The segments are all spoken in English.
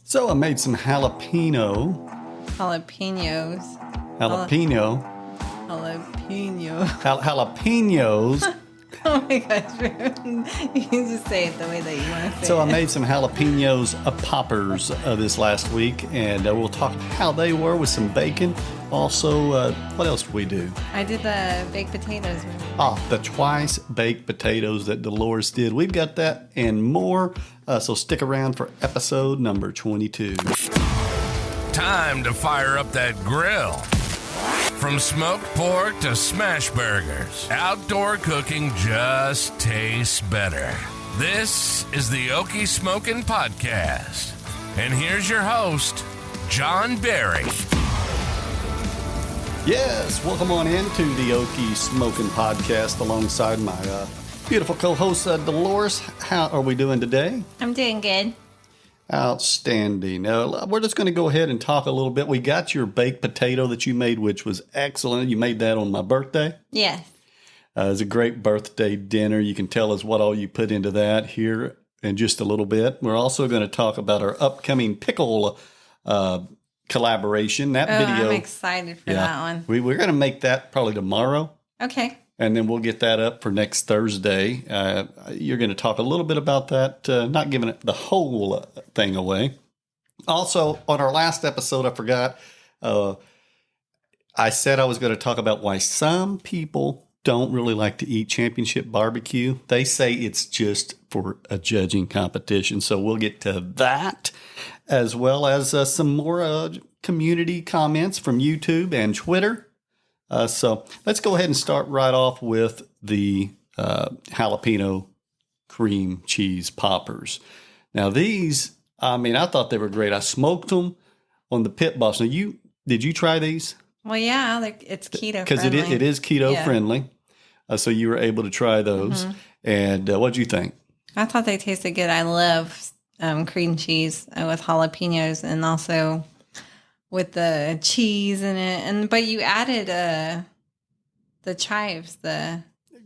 So I made some jalapeno. Jalapenos. Jalapeno. Jalapenos. Oh my gosh. You can just say it the way that you want to say So it. I made some jalapenos poppers this last week, and we'll talk how they were with some bacon. Also, what else did we do? I did the baked potatoes. The twice baked potatoes that Dolores did. We've got that and more, so stick around for episode number 22. Time to fire up that grill. From smoked pork to smash burgers, outdoor cooking just tastes better. This is the Okie Smokin Podcast. And here's your host, John Berry. Yes, welcome on into the Okie Smokin Podcast alongside my beautiful co-host, Dolores. How are we doing today? I'm doing good. Outstanding. We're just going to go ahead and talk a little bit. We got your baked potato that you made, which was excellent. You made that on my birthday. Yes. It was a great birthday dinner. You can tell us what all you put into that here in just a little bit. We're also going to talk about our upcoming pickle collaboration. That video. I'm excited for that one. We're going to make that probably tomorrow. Okay. And then we'll get that up for next Thursday. You're going to talk a little bit about that, not giving it the whole thing away. Also, on our last episode, I forgot, I said I was going to talk about why some people don't really like to eat championship barbecue. They say it's just for a judging competition. So we'll get to that, as well as some more community comments from YouTube and Twitter. So let's go ahead and start right off with the jalapeno cream cheese poppers. Now these, I thought they were great. I smoked them on the pit boss. Now did you try these? Well, yeah, it's keto because friendly. it is keto friendly. So you were able to try those. Mm-hmm. And what'd you think? I thought they tasted good. I love cream cheese with jalapenos and also with the cheese in it, but you added the chives.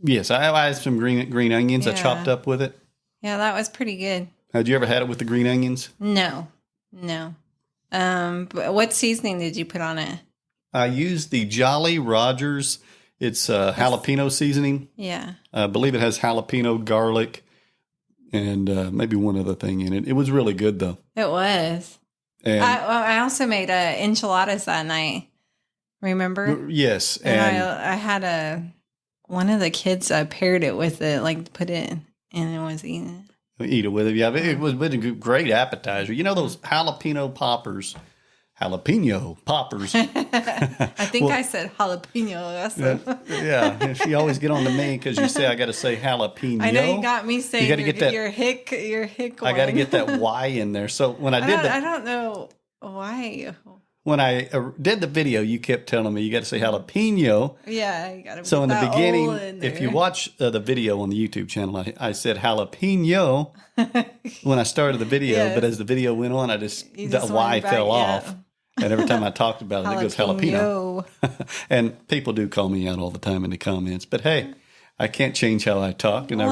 Yes, I added some green onions. I chopped up with it. Yeah, that was pretty good. Had you ever had it with the green onions? No. But what seasoning did you put on it? I used the Jolly Rogers. It's jalapeno seasoning. Yeah, I believe it has jalapeno, garlic, and maybe one other thing in it. It was really good though. It was. And I also made enchiladas that night. Remember? Yes. And I had one of the kids paired it with it, like put it in, and it was eating it. Eat it with it. Yeah, it was a great appetizer. You know those jalapeno poppers. Jalapeno poppers. I think I said jalapeno. Yeah, she always get on to me because you say I got to say jalapeno. I know you got me saying your hick one. I got to get that Y in there. So when I don't know why. When I did the video, you kept telling me you got to say jalapeno. Yeah, you got to. So in the beginning, if you watch the video on the YouTube channel, I said jalapeno when I started the video, but as the video went on, the Y fell off. And every time I talked about it, it goes jalapeno. And people do call me out all the time in the comments. But hey, I can't change how I talk. No.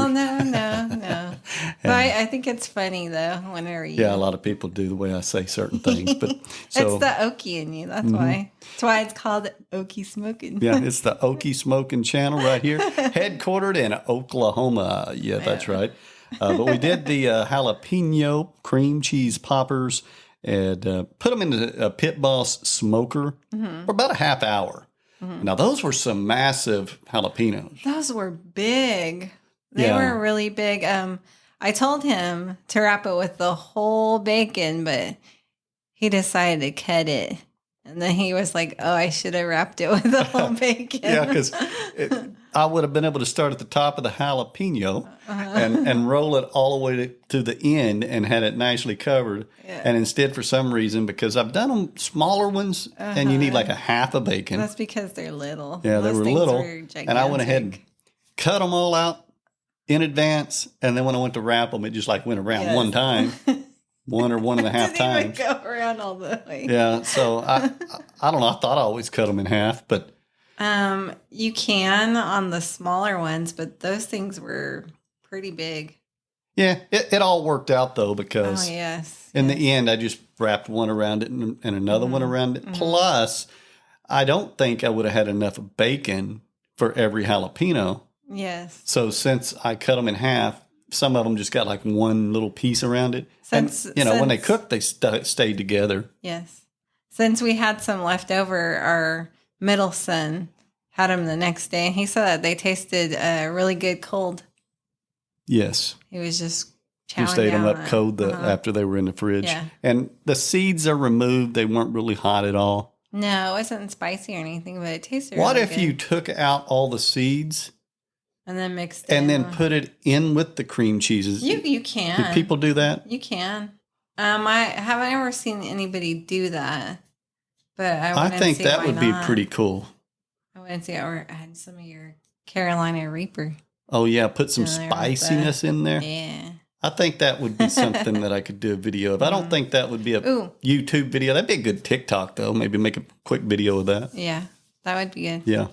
But I think it's funny, though, whenever you... Yeah, a lot of people do the way I say certain things. But so, it's the Okie in you. That's why. That's why it's called Okie Smokin. Yeah, it's the Okie Smokin channel right here. Headquartered in Oklahoma. Yeah, that's right. But we did the jalapeno cream cheese poppers and put them in a Pit Boss smoker for about a half hour. Mm-hmm. Now, those were some massive jalapenos. Those were big. They were really big. I told him to wrap it with the whole bacon, but he decided to cut it. And then he was like, oh, I should have wrapped it with the whole bacon. Yeah, because I would have been able to start at the top of the jalapeno and roll it all the way to the end and had it nicely covered. Yeah. And instead, for some reason, because I've done them smaller ones and you need like a half a bacon. That's because they're little. Yeah, they were little. And I went ahead and cut them all out in advance. And then when I went to wrap them, it just like went around one time. One or one and a half times. Didn't even go around all the way. Yeah, so I don't know. I thought I always cut them in half, but you can on the smaller ones, but those things were pretty big. Yeah, it all worked out, though, because in the end, I just wrapped one around it and another one around it. Plus, I don't think I would have had enough bacon for every jalapeno. Yes. So since I cut them in half, some of them just got like one little piece around it. When they cooked, they stayed together. Yes. Since we had some left over, our middle son had them the next day, and he said that they tasted really good cold. Yes. He was just chowing down. Stayed them up cold after they were in the fridge. Yeah. And the seeds are removed. They weren't really hot at all. No, it wasn't spicy or anything, but it tasted What really if good. you took out all the seeds and then mixed it and then put it in with the cream cheeses? You can. Do people do that? You can. I haven't ever seen anybody do that, but I think that would be pretty cool. I wouldn't see it, or add some of your Carolina Reaper. Oh yeah, put some spiciness in there. Yeah. I think that would be something that I could do a video of. I don't think that would be a YouTube video. That'd be a good TikTok, though. Maybe make a quick video of that. Yeah, that would be good. Yeah.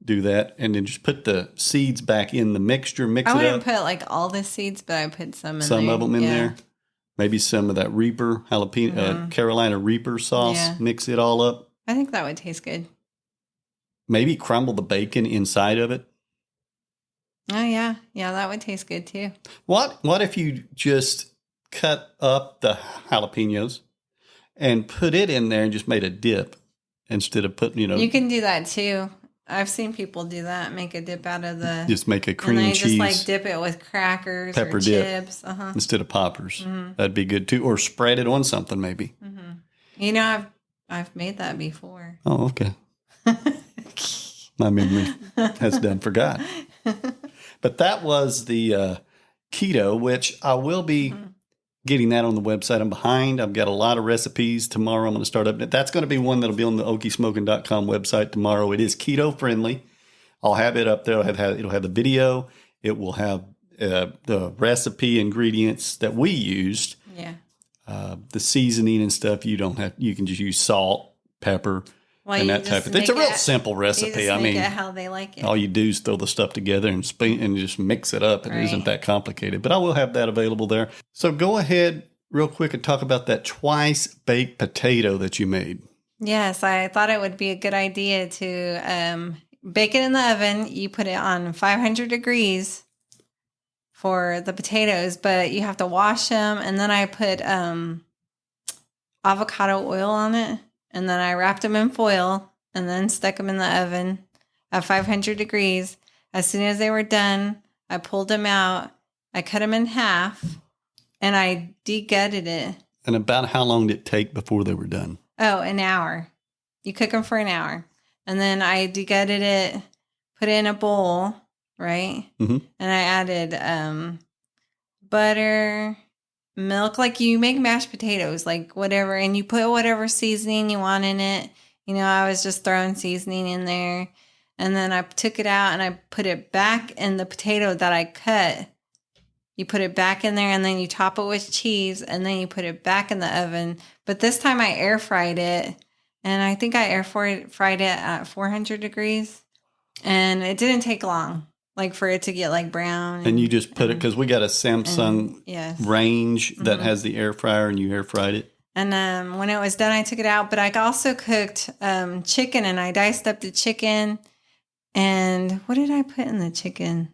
Do that. And then just put the seeds back in the mixture. I wouldn't put like all the seeds, but I put some in there. Some of them in there. Maybe some of that Reaper, jalapeno, Carolina Reaper sauce. Yeah. Mix it all up. I think that would taste good. Maybe crumble the bacon inside of it. Oh, yeah. Yeah, that would taste good, too. What if you just cut up the jalapenos and put it in there and just made a dip instead of putting, You can do that, too. I've seen people do that, make a dip out of the... Just make a cream cheese. And they just, dip it with crackers pepper or chips. Dip instead of poppers. Mm-hmm. That'd be good, too. Or spread it on something, maybe. Mm-hmm. I've made that before. Oh, okay. My memory has done forgot. But that was the keto, which I will be getting that on the website. I'm behind. I've got a lot of recipes tomorrow. I'm going to start up. That's going to be one that'll be on the okiesmokin.com website tomorrow. It is keto friendly. I'll have it up there. It'll have the video. It will have the recipe ingredients that we used. Yeah. The seasoning and stuff. You can just use salt, pepper, and that type of thing. It's a real simple recipe. I mean, how they like it. All you do is throw the stuff together and just mix it up. It isn't that complicated, but I will have that available there. So go ahead real quick and talk about that twice baked potato that you made. Yes, I thought it would be a good idea to bake it in the oven. You put it on 500 degrees for the potatoes, but you have to wash them. And then I put avocado oil on it. And then I wrapped them in foil and then stuck them in the oven at 500 degrees. As soon as they were done, I pulled them out. I cut them in half and I de-gutted it. And about how long did it take before they were done? Oh, an hour. You cook them for an hour. And then I de-gutted it, put it in a bowl, right? Mm-hmm. And I added butter, milk, like you make mashed potatoes, like whatever, and you put whatever seasoning you want in it. I was just throwing seasoning in there, and then I took it out and I put it back in the potato that I cut. You put it back in there, and then you top it with cheese, and then you put it back in the oven. But this time I air fried it, and I think I air fried it at 400 degrees, and it didn't take long. Like for it to get like brown. And you just put it, because we got a Samsung range that has the air fryer, and you air fried it. And when it was done, I took it out. But I also cooked chicken, and I diced up the chicken. And what did I put in the chicken?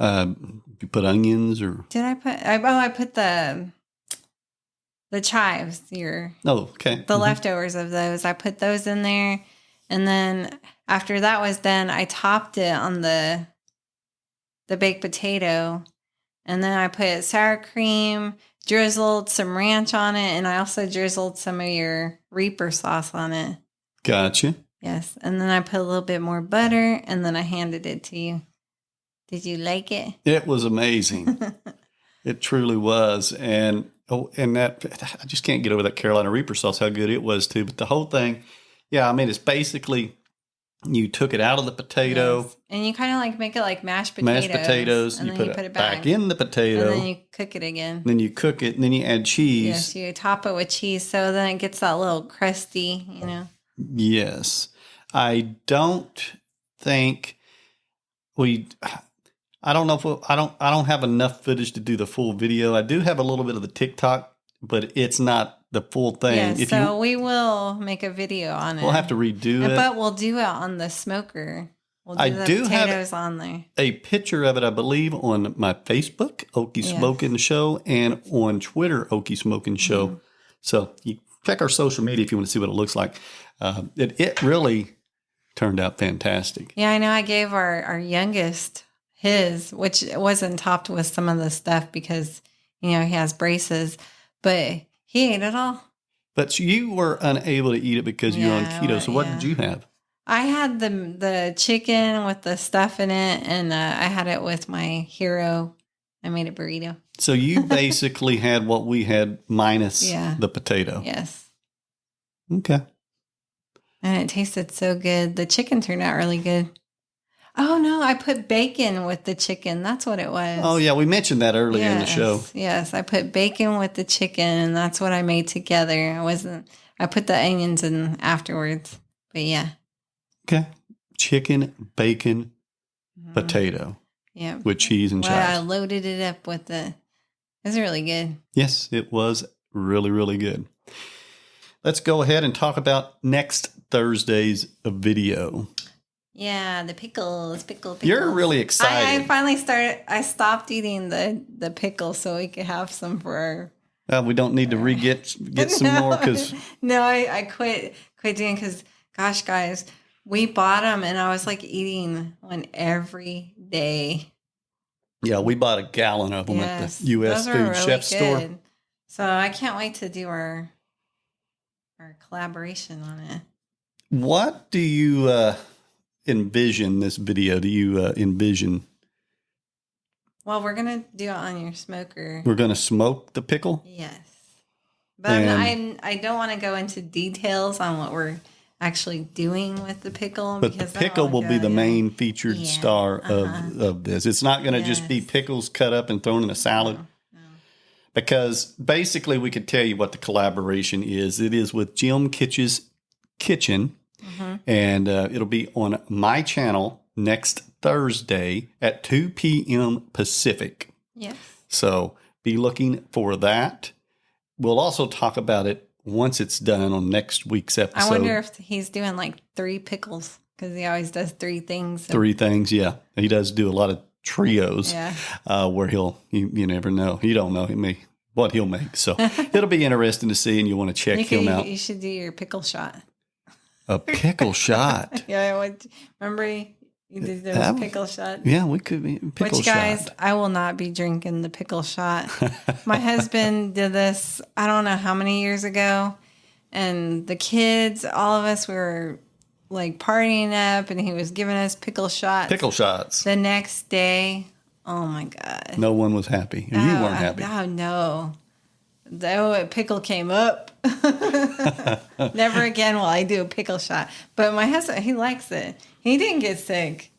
You put onions or? Did I put? I put the chives. The leftovers of those. I put those in there. And then after that was done, I topped it on the baked potato. And then I put sour cream, drizzled some ranch on it, and I also drizzled some of your Reaper sauce on it. Gotcha. Yes. And then I put a little bit more butter, and then I handed it to you. Did you like it? It was amazing. It truly was. And that, I just can't get over that Carolina Reaper sauce, how good it was too. But the whole thing... Yeah, I mean, it's basically you took it out of the potato. Yes. And you kind of like make it like mashed potatoes. And you put it back in the potato. And then you cook it again. Then you cook it, and then you add cheese. Yes, you top it with cheese, so then it gets that little crusty, Yes. I don't think I don't know if I don't have enough footage to do the full video. I do have a little bit of the TikTok, but it's not the full thing. Yeah, so we will make a video on it. We'll have to redo it. But we'll do it on the smoker. We'll do the potatoes on there. A picture of it, I believe, on my Facebook, Okie Smokin Show, and on Twitter, Okie Smokin Show. Mm-hmm. So you check our social media if you want to see what it looks like. It really turned out fantastic. Yeah, I know. I gave our youngest his, which wasn't topped with some of the stuff because, he has braces, but he ate it all. But you were unable to eat it because you're on keto. So what did you have? I had the chicken with the stuff in it, and I had it with my hero. I made a burrito. So you basically had what we had minus the potato. Yes. Okay. And it tasted so good. The chicken turned out really good. Oh, no, I put bacon with the chicken. That's what it was. Oh, yeah, we mentioned that earlier in the show. Yes, I put bacon with the chicken, and that's what I made together. I put the onions in afterwards, but yeah. Okay. Chicken, bacon, potato. Yeah. With cheese and chives. I loaded it up with it. It was really good. Yes, it was really, really good. Let's go ahead and talk about next Thursday's video. Yeah, the pickles. You're really excited. I finally I stopped eating the pickles so we could have some for our... we don't need to get some more because... No, I quit doing because, gosh, guys, we bought them and I was like eating one every day. Yeah, we bought a gallon of them at the U.S. Food really Chef store. So I can't wait to do our collaboration on it. What do you envision this video? Do you envision? Well, we're going to do it on your smoker. We're going to smoke the pickle? Yes. But I don't want to go into details on what we're actually doing with the pickle. But the pickle will be the main featured star of this. It's not going to just be pickles cut up and thrown in a salad. No. Because basically we could tell you what the collaboration is. It is with Jim Kitch's Kitchen. Mm-hmm. And it'll be on my channel next Thursday at 2 p.m. Pacific. Yes. So be looking for that. We'll also talk about it once it's done on next week's episode. I wonder if he's doing like 3 pickles because he always does 3 things. So. 3 things, yeah. He does do a lot of trios where you never know. You don't know what he'll make. So it'll be interesting to see, and you want to check him out. You should do your pickle shot. A pickle shot. Yeah, remember you did those pickle shots? Yeah, we could be pickle shot. Guys, I will not be drinking the pickle shot. My husband did this, I don't know how many years ago, and the kids, all of us, we were like partying up, and he was giving us pickle shots. Pickle shots. The next day, oh my God. No one was happy. You weren't happy. Oh, no. The pickle came up. Never again will I do a pickle shot. But my husband, he likes it. He didn't get sick.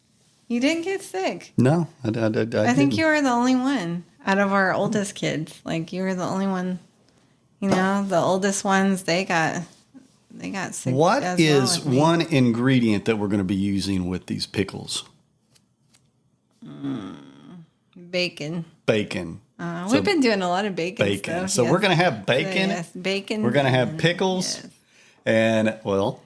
You didn't get sick. No, I think you were the only one out of our oldest kids. Like you were the only one. The oldest ones they got sick. What is one ingredient that we're going to be using with these pickles? Bacon. Bacon. We've been doing a lot of bacon stuff. So we're going to have bacon. Yes, bacon. We're going to have pickles. Yes. And, well,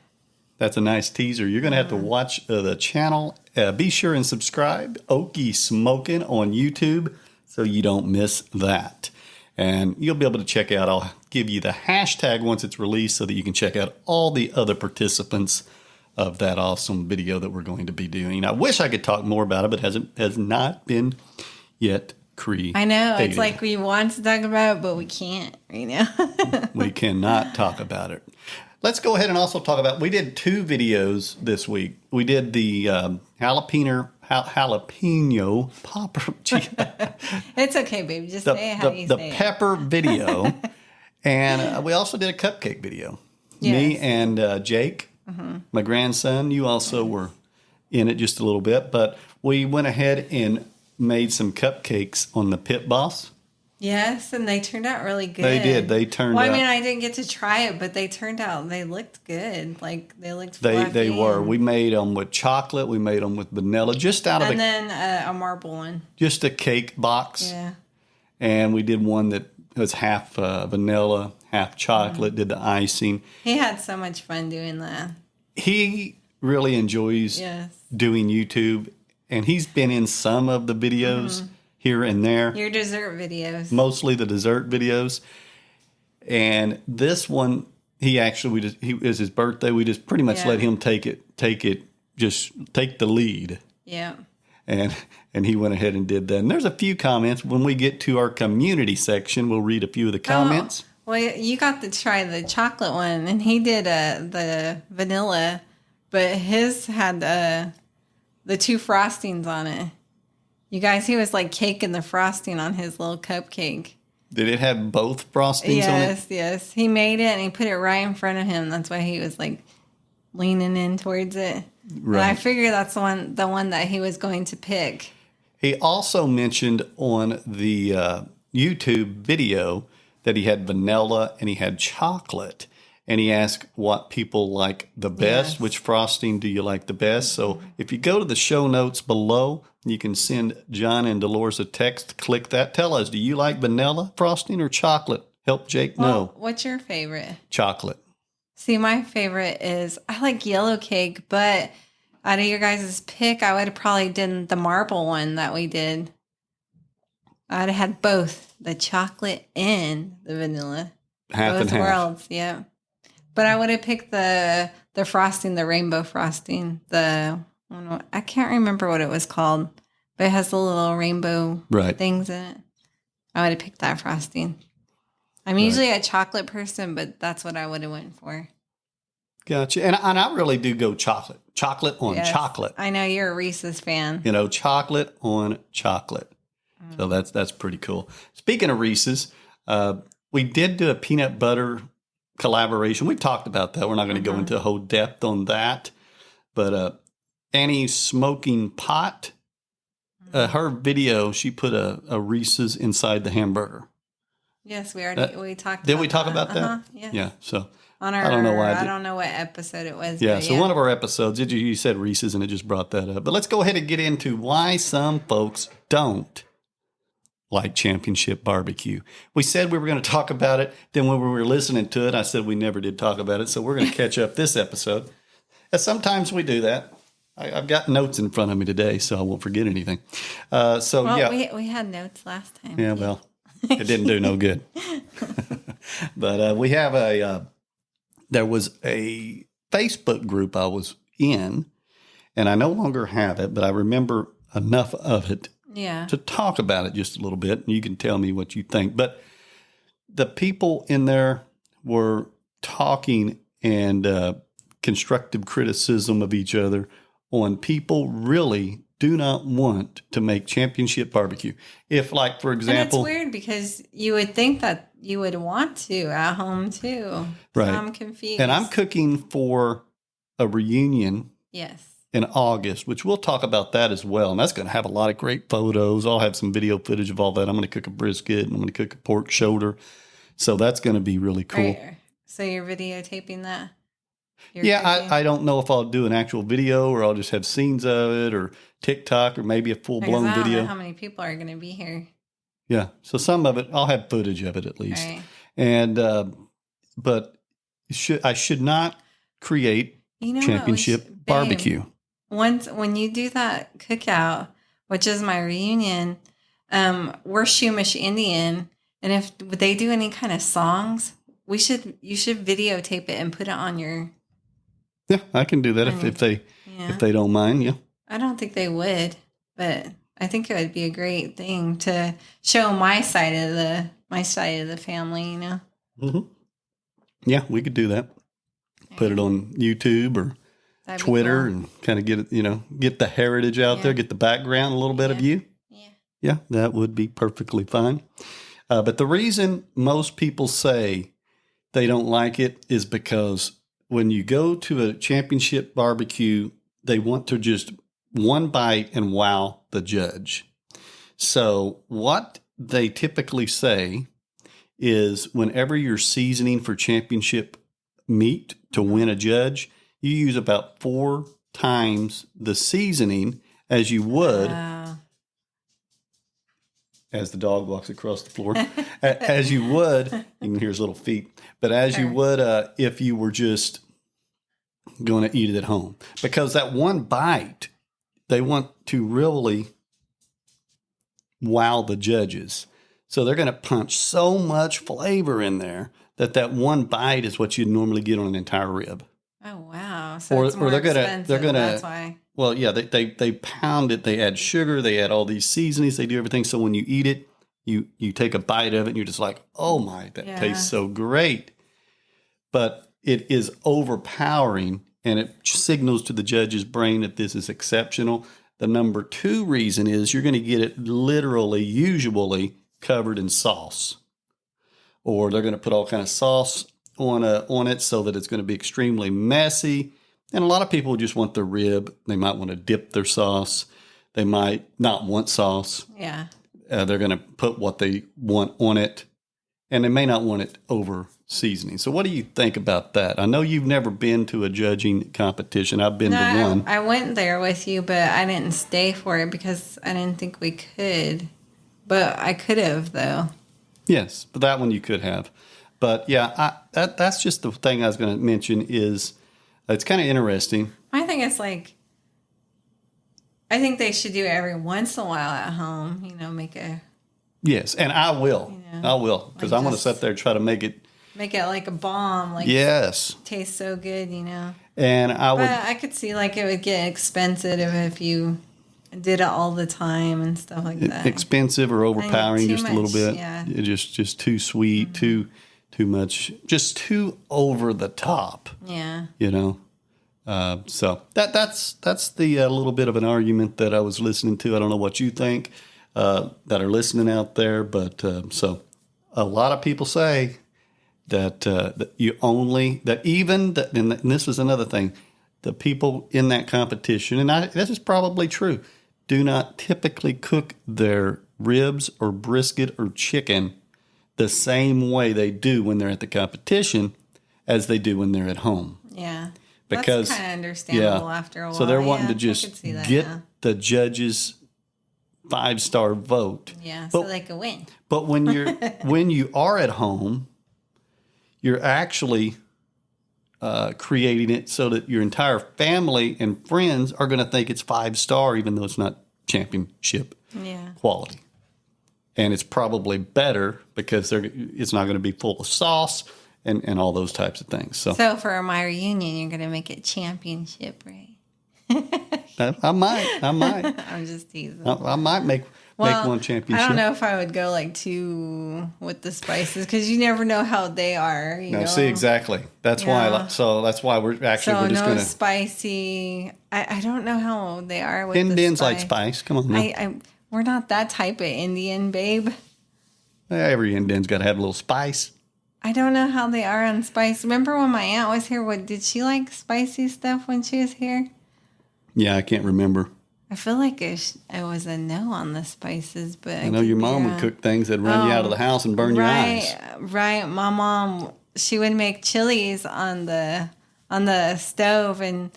that's a nice teaser. You're going to have to watch the channel. Be sure and subscribe. Okie Smokin on YouTube so you don't miss that. And you'll be able to check out. I'll give you the hashtag once it's released so that you can check out all the other participants of that awesome video that we're going to be doing. I wish I could talk more about it, but has not been yet created. I know. It's like we want to talk about it, but we can't right now. We cannot talk about it. Let's go ahead and also talk about, we did 2 videos this week. We did the jalapeno popper. It's okay, baby. Just say it how you say it. The pepper video. And we also did a cupcake video. Yes. Me and Jake, my grandson, you also were in it just a little bit. But we went ahead and made some cupcakes on the Pit Boss. Yes, and they turned out really good. They did. They turned out. Well, I mean, I didn't get to try it, but they looked good. Like, they looked fluffy. They were. We made them with chocolate. We made them with vanilla, just out of and then a marble one. Just a cake box. Yeah. And we did one that was half vanilla, half chocolate, did the icing. He had so much fun doing that. He really enjoys doing YouTube, and he's been in some of the videos here and there. Your dessert videos. Mostly the dessert videos. And this one, he actually, it was his birthday. We just pretty much let him take the lead. Yeah. And he went ahead and did that. And there's a few comments. When we get to our community section, we'll read a few of the comments. Well, you got to try the chocolate one, and he did the vanilla, but his had the 2 frostings on it. You guys, he was like caking the frosting on his little cupcake. Did it have both frostings on it? Yes. He made it, and he put it right in front of him. That's why he was like leaning in towards it. Right. And I figured that's the one that he was going to pick. He also mentioned on the YouTube video that he had vanilla and he had chocolate. And he asked what people like the best. Yes. Which frosting do you like the best? So if you go to the show notes below, you can send John and Dolores a text. Click that. Tell us, do you like vanilla frosting or chocolate? Help Jake know. What's your favorite? Chocolate. See, my favorite is, I like yellow cake, but out of your guys' pick, I would have probably done the marble one that we did. I'd have had both the chocolate and the vanilla. Half and half. Worlds, yeah. But I would have picked the frosting, the rainbow frosting. I can't remember what it was called, but it has the little rainbow things in it. I would have picked that frosting. I'm usually a chocolate person, but that's what I would have went for. Gotcha. And I really do go chocolate. Chocolate on chocolate. I know you're a Reese's fan. Chocolate on chocolate. So that's pretty cool. Speaking of Reese's, we did do a peanut butter collaboration. We've talked about that. We're not going to go into a whole depth on that. But Annie Smoking Pot, her video, she put a Reese's inside the hamburger. Yes, we talked about that. Did we talk about that? Yeah. Yeah. So on our, I don't know what episode it was. Yeah. So one of our episodes, you said Reese's and it just brought that up. But let's go ahead and get into why some folks don't like championship barbecue. We said we were going to talk about it. Then when we were listening to it, I said we never did talk about it. So we're going to catch up this episode. And sometimes we do that. I've got notes in front of me today, so I won't forget anything. We had notes last time. Yeah, well, it didn't do no good. But we have there was a Facebook group I was in, and I no longer have it, but I remember enough of it to talk about it just a little bit, and you can tell me what you think. But the people in there were talking and constructive criticism of each other on people really do not want to make championship barbecue. If, like, for example... And it's weird because you would think that you would want to at home, too. Right. So I'm confused. And I'm cooking for a reunion in August, which we'll talk about that as well. And that's going to have a lot of great photos. I'll have some video footage of all that. I'm going to cook a brisket and I'm going to cook a pork shoulder. So that's going to be really cool. Right. So you're videotaping that? I don't know if I'll do an actual video or I'll just have scenes of it or TikTok or maybe a full-blown video. I don't know how many people are going to be here. Yeah. So some of it, I'll have footage of it at least. Right. And, but I should not create championship barbecue. When you do that cookout, which is my reunion, we're Shumish Indian. And if they do any kind of songs, you should videotape it and put it on your... Yeah, I can do that if they don't mind. Yeah, I don't think they would, but I think it would be a great thing to show my side of the family. Mm-hmm. Yeah, we could do that. Put it on YouTube or Twitter and kind of get it. Get the heritage out there. Get the background, a little bit of you. Yeah, that would be perfectly fine. But the reason most people say they don't like it is because when you go to a championship barbecue, they want to just one bite and wow the judge. So what they typically say is whenever you're seasoning for championship meat to win a judge, you use about 4 times the seasoning as you would, as the dog walks across the floor, as you would, you can hear his little feet, but as you would if you were just going to eat it at home. Because that one bite, they want to really wow the judges. So they're going to punch so much flavor in there that one bite is what you'd normally get on an entire rib. Oh, wow. So it's more expensive. That's why. Well, yeah, they pound it. They add sugar. They add all these seasonings. They do everything. So when you eat it, you take a bite of it and you're just like, oh my, that tastes so great. But it is overpowering and it signals to the judge's brain that this is exceptional. The number 2 reason is you're going to get it usually covered in sauce. Or they're going to put all kind of sauce on it so that it's going to be extremely messy. And a lot of people just want the rib. They might want to dip their sauce. They might not want sauce. Yeah. They're going to put what they want on it. And they may not want it over seasoning. So what do you think about that? I know you've never been to a judging competition. I've been to one. I went there with you, but I didn't stay for it because I didn't think we could. But I could have, though. Yes, but that one you could have. But yeah, that's just the thing I was going to mention is it's kind of interesting. I think it's like, I think they should do it every once in a while at home, make a... Yes, and I will. I will, because I'm going to sit there and try to make it... Make it like a bomb. Yes. Tastes so good, And I could see like it would get expensive if you did it all the time and stuff like that. Expensive or overpowering just a little bit. Yeah. Just too sweet, too much, just too over the top. Yeah. So that's the little bit of an argument that I was listening to. I don't know what you think that are listening out there, but so a lot of people say that and this is another thing, the people in that competition, and this is probably true, do not typically cook their ribs or brisket or chicken the same way they do when they're at the competition as they do when they're at home. Yeah. Because that's kind of understandable after a while. So they're wanting to just get the judges' 5-star vote. Yeah, so they can win. But when you are at home, you're actually creating it so that your entire family and friends are going to think it's 5-star, even though it's not championship quality. And it's probably better because it's not going to be full of sauce and all those types of things. So for my reunion, you're going to make it championship, right? I might. I'm just teasing. I might make one championship. I don't know if I would go with the spices because you never know how they are. See, exactly. That's why. So that's why we're just going to spicy. I don't know how they are with Indians the like spice. Come on, now. We're not that type of Indian, babe. Every Indian's got to have a little spice. I don't know how they are on spice. Remember when my aunt was here? Did she like spicy stuff when she was here? Yeah, I can't remember. I feel like it was a no on the spices, but I know your mom would cook things that run you out of the house and burn your eyes. Right. My mom, she would make chilies on the stove, and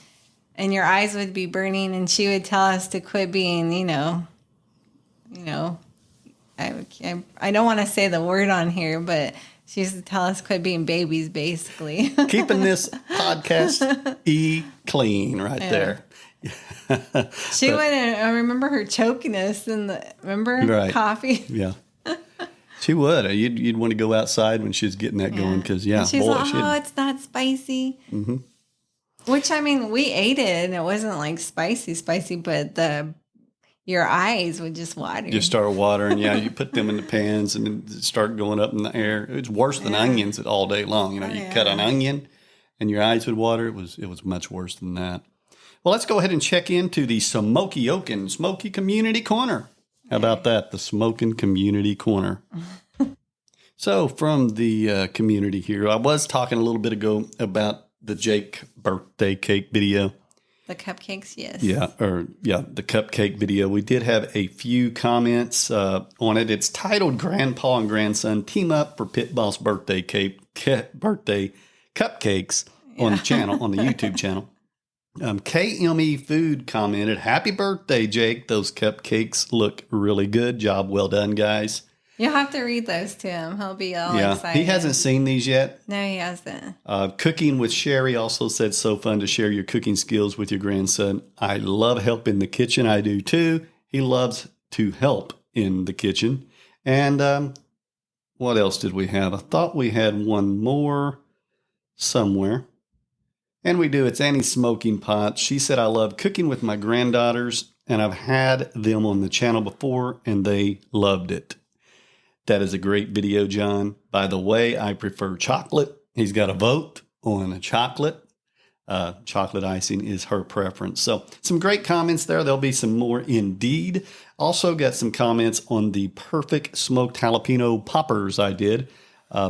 your eyes would be burning, and she would tell us to quit being, I don't want to say the word on here, but she used to tell us quit being babies, basically. Keeping this podcast clean right there. She wouldn't. I remember her choking us in the coffee. Yeah, she would. You'd want to go outside when she was getting that going because she's like, it's not spicy. Mm-hmm. Which we ate it and it wasn't like spicy, but your eyes would just water. Just start watering. Yeah, you put them in the pans and then start going up in the air. It's worse than onions all day long. You cut an onion and your eyes would water. It was much worse than that. Well, let's go ahead and check into the Smoky Community Corner. How about that? The Smokin' Community Corner. So from the community here, I was talking a little bit ago about the Jake birthday cake video. The cupcakes, yes. The cupcake video. We did have a few comments on it. It's titled "Grandpa and Grandson Team Up for Pit Boss Birthday Cupcakes" on the channel, on the YouTube channel. KME Food commented, "Happy birthday, Jake. Those cupcakes look really good. Job well done, guys." You'll have to read those to him. He'll be all excited. He hasn't seen these yet. No, he hasn't. Cooking with Sherry also said, "So fun to share your cooking skills with your grandson. I love help in the kitchen. I do too. He loves to help in the kitchen." And what else did we have? I thought we had one more somewhere. And we do. It's Okie Smokin Pot. She said, "I love cooking with my granddaughters, and I've had them on the channel before, and they loved it." That is a great video, John. By the way, I prefer chocolate. He's got a vote on a chocolate. Chocolate icing is her preference. So some great comments there. There'll be some more indeed. Also got some comments on the perfect smoked jalapeno poppers I did.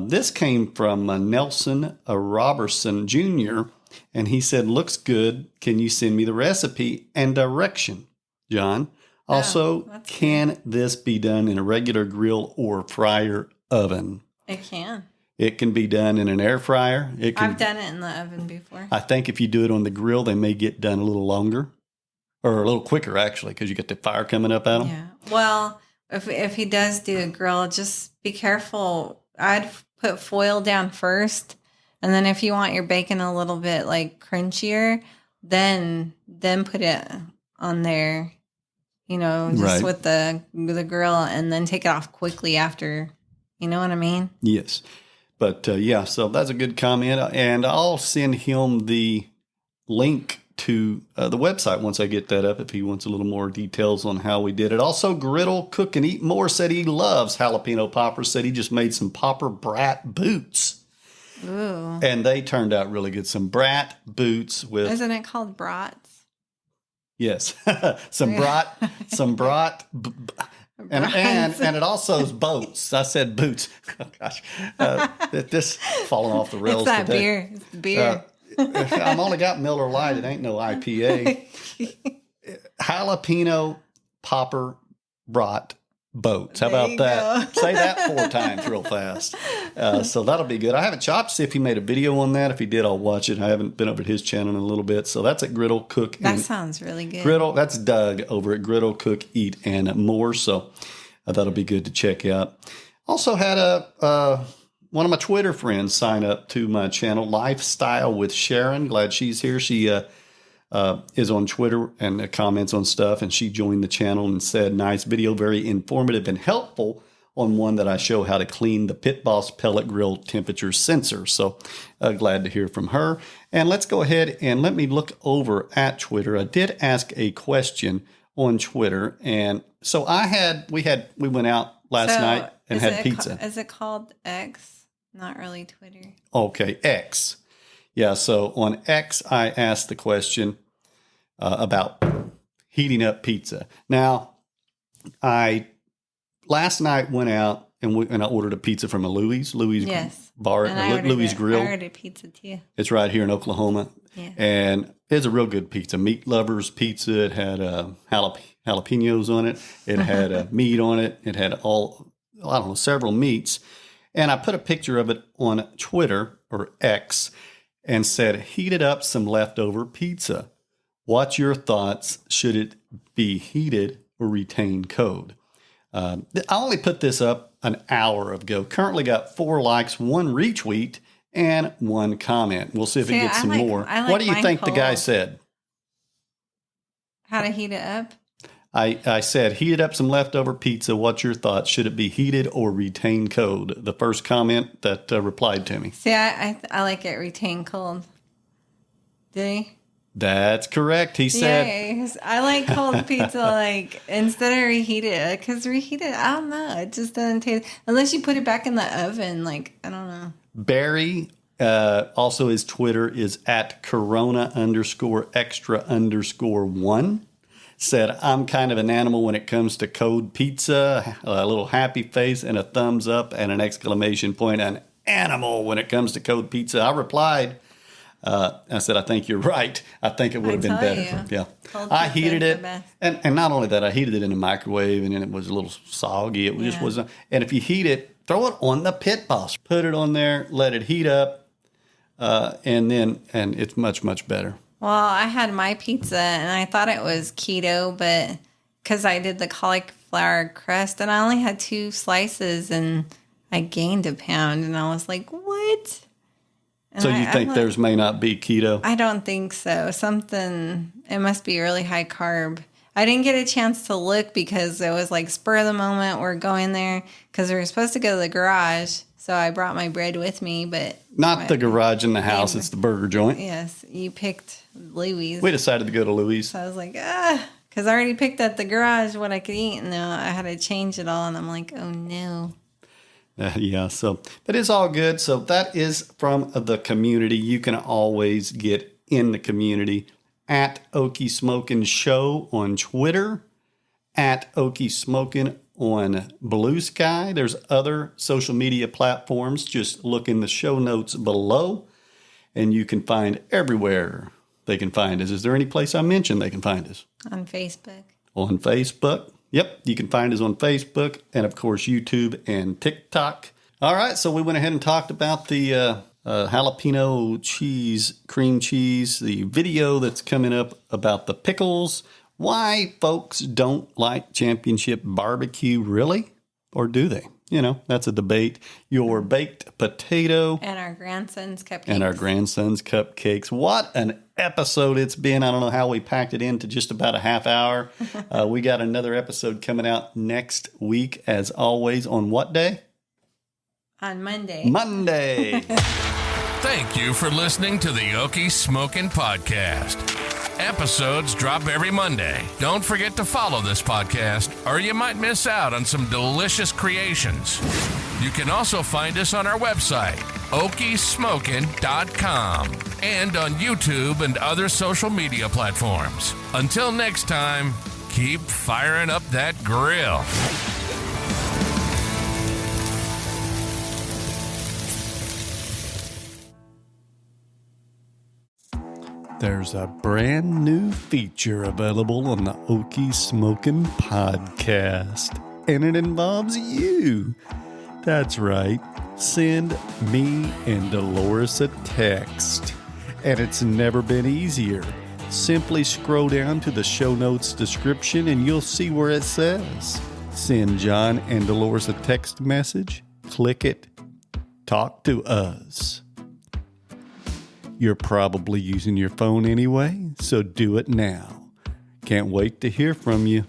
This came from Nelson Robertson Jr., and he said, "Looks good. Can you send me the recipe and direction, John? Also, can this be done in a regular grill or fryer oven?" It can. It can be done in an air fryer. I've done it in the oven before. I think if you do it on the grill, they may get done a little longer or a little quicker, actually, because you get the fire coming up at them. Yeah. Well, if he does do a grill, just be careful. I'd put foil down first. And then if you want your bacon a little bit like crunchier, then put it on there. Just with the grill, and then take it off quickly after. You know what I mean? Yes. But so that's a good comment. And I'll send him the link to the website once I get that up if he wants a little more details on how we did it. Also, Griddle Cook and Eat More said he loves jalapeno poppers, said he just made some popper brat boots. Ooh. And they turned out really good. Some brat boots with... Isn't it called brats? Yes, some brat, and it also is boats. I said boots. Oh gosh, this falling off the rails. It's that today. beer. It's the beer. I've only got Miller Lite. It ain't no IPA. Jalapeno popper brat boats. How about that? Say that 4 times real fast. So that'll be good. I haven't chopped to see if he made a video on that. If he did, I'll watch it. I haven't been over at his channel in a little bit. So that's at Griddle Cook. That sounds really good. Griddle. That's Doug over at Griddle Cook, Eat, and More. So that'll be good to check out. Also had one of my Twitter friends sign up to my channel, Lifestyle with Sharon. Glad she's here. She is on Twitter and comments on stuff, and she joined the channel and said, "Nice video, very informative and helpful on one that I show how to clean the Pit Boss pellet grill temperature sensor." So glad to hear from her. And let's go ahead and let me look over at Twitter. I did ask a question on Twitter, and so we went out last night and had pizza. Is it called X? Not really Twitter. Okay, X. Yeah, so on X, I asked the question about heating up pizza. Now, last night went out and I ordered a pizza from a Louie's bar, Louie's Grill. I ordered pizza too. It's right here in Oklahoma. Yeah. And it's a real good pizza. Meat Lovers pizza. It had jalapenos on it. It had meat on it. It had several meats. And I put a picture of it on Twitter or X and said, "Heated up some leftover pizza. What's your thoughts? Should it be heated or retain cold?" I only put this up an hour ago. Currently got 4 likes, 1 retweet, and 1 comment. We'll see if it gets some more. What do you think the guy said? How to heat it up? I said, "Heated up some leftover pizza. What's your thoughts? Should it be heated or retain cold?" The first comment that replied to me. See, I like it retain cold. Did he? That's correct. He said, "Yes, I like cold pizza, instead of reheated, because reheated, I don't know, it just doesn't taste unless you put it back in the oven. I don't know." Barry, also his Twitter is at Corona_extra_1. Said, "I'm kind of an animal when it comes to cold pizza." A little happy face and a thumbs up and an exclamation point. An animal when it comes to cold pizza. I replied, I said, I think you're right. I think it would have been better. Yeah. I heated it. And not only that, I heated it in the microwave and then it was a little soggy. It just wasn't. And if you heat it, throw it on the pit boss. Put it on there, let it heat up, and it's much, much better. Well, I had my pizza and I thought it was keto, but because I did the cauliflower crust and I only had 2 slices and I gained a pound and I was like, what? And so you think theirs may not be keto? I don't think so. It must be really high carb. I didn't get a chance to look because it was like spur of the moment. We're going there because we were supposed to go to the garage. So I brought my bread with me, but... Not the garage in the house. It's the burger joint. Yes. You picked Louis. We decided to go to Louis. So I was like, because I already picked at the garage what I could eat. And now I had to change it all. And I'm like, oh, no. But it's all good. So that is from the community. You can always get in the community at Okie Smokin Show on Twitter, at Okie Smokin on Blue Sky. There's other social media platforms. Just look in the show notes below, and you can find everywhere they can find us. Is there any place I mentioned they can find us? On Facebook. On Facebook. Yep, you can find us on Facebook and, of course, YouTube and TikTok. All right, so we went ahead and talked about the jalapeno cream cheese, the video that's coming up about the pickles, why folks don't like championship barbecue, really? Or do they? That's a debate. Your baked potato. And our grandson's cupcakes. What an episode it's been. I don't know how we packed it into just about a half hour. We got another episode coming out next week, as always, on what day? On Monday. Thank you for listening to the Okie Smokin Podcast. Episodes drop every Monday. Don't forget to follow this podcast, or you might miss out on some delicious creations. You can also find us on our website, okiesmokin.com, and on YouTube and other social media platforms. Until next time, keep firing up that grill. There's a brand new feature available on the Okie Smokin Podcast, and it involves you. That's right. Send me and Dolores a text, and it's never been easier. Simply scroll down to the show notes description, and you'll see where it says, send John and Dolores a text message. Click it. Talk to us. You're probably using your phone anyway, so do it now. Can't wait to hear from you.